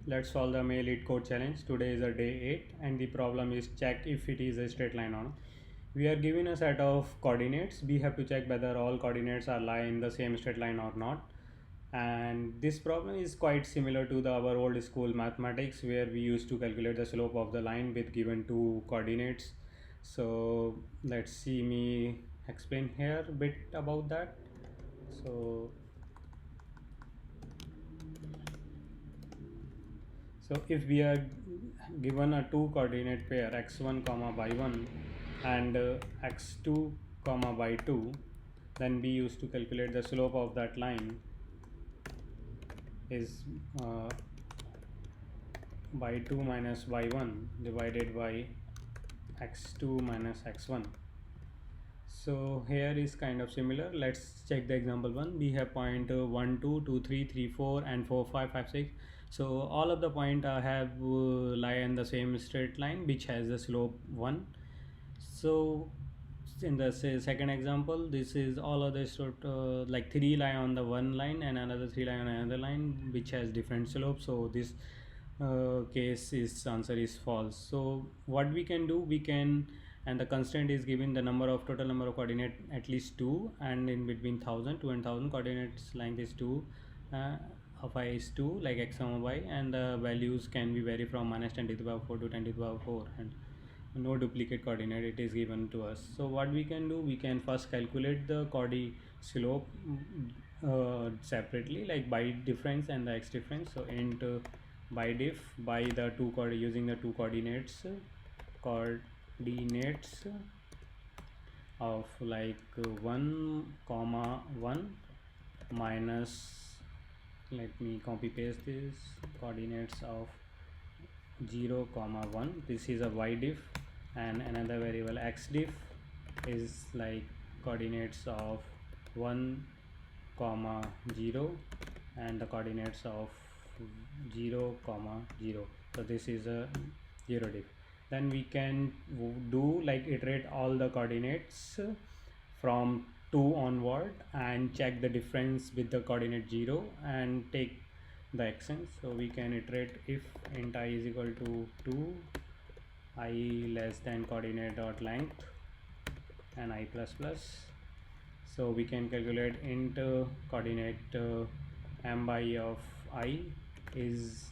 Let's solve the mail it code challenge. Today is a day 8 and the problem is check if it is a straight line or not. We are given a set of coordinates. We have to check whether all coordinates are lie in the same straight line or not. And this problem is quite similar to our old school mathematics where we used to calculate the slope of the line with given two coordinates. So let's see me explain here a bit about that. So if we are given a two coordinate pair x1 comma y1 and x2 comma y2, then we used to calculate the slope of that line is y2 minus y1 divided by x2 minus x1. So here is kind of similar. Let's check the example one. We have point 1 2 2 3 3 4 and 4 5 5 6. So all of the point have lie in the same straight line which has the slope 1. So in the second example, this is all of the sort like 3 lie on the one line and another 3 lie on another line which has different slopes. So this case is answer is false. So what we can do, we can, and the constraint is given the number of total number of coordinate at least 2 and in between 1000 and 1000 coordinates length is 2 of I is 2 like x comma y, and the values can be vary from minus 10 to the power 4 to 10 to the power 4 and no duplicate coordinate it is given to us. So what we can do, we can first calculate the coordinate slope separately like by difference and the x difference. So int by diff by the using the two coordinates of like 1 comma 1 minus, let me copy paste this, coordinates of 0 comma 1, this is a y diff, and another variable x diff is like coordinates of 1 comma 0 and the coordinates of 0 comma 0. So this is a 0 diff. Then we can do like iterate all the coordinates from 2 onward and check the difference with the coordinate 0 and take the actions. So we can iterate if int I is equal to 2, I less than coordinate dot length and I plus plus. So we can calculate int coordinate m by of I is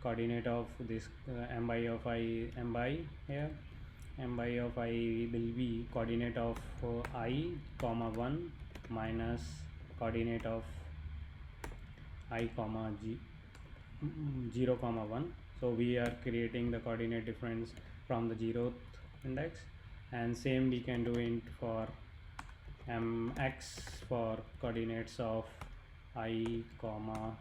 coordinate of this m by of I, m by here m by of I will be coordinate of I comma 1 minus coordinate of I comma 0 comma 1. So we are creating the coordinate difference from the 0th index, and same we can do it for mx for coordinates of I comma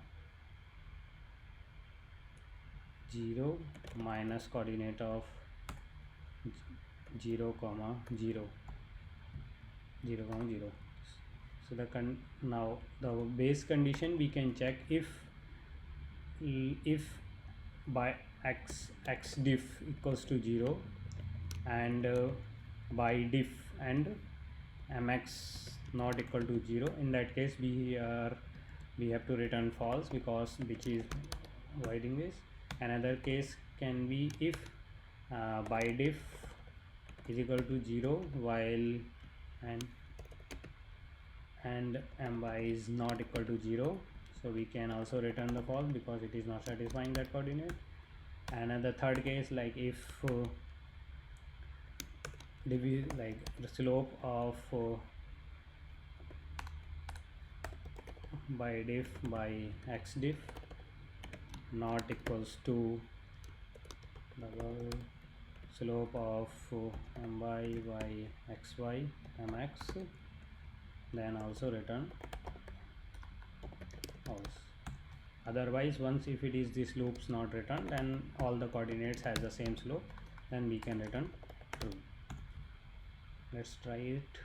0 minus coordinate of 0 comma 0 comma 0. So now the base condition we can check if by x diff equals to 0 and by diff and mx not equal to 0, in that case we have to return false because which is avoiding this. Another case can be if by diff is equal to 0 while and my is not equal to 0, so we can also return the false because it is not satisfying that coordinate. Another third case, like if like the slope of by diff by x diff not equals to double slope of my by xy mx, then also return false. Otherwise, once if it is this loops not returned, then all the coordinates has the same slope, then we can return true. Let's try it.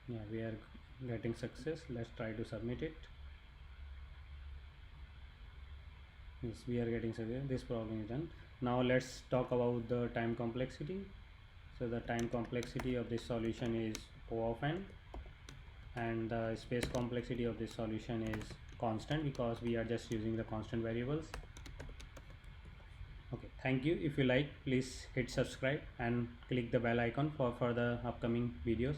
Yeah, we are getting success. Let's try to submit it. Yes, we are getting success. This problem is done. Now let's talk about the time complexity. So the time complexity of this solution is O of n, and the space complexity of this solution is constant because we are just using the constant variables. Okay, thank you. If you like, please hit subscribe and click the bell icon for further upcoming videos.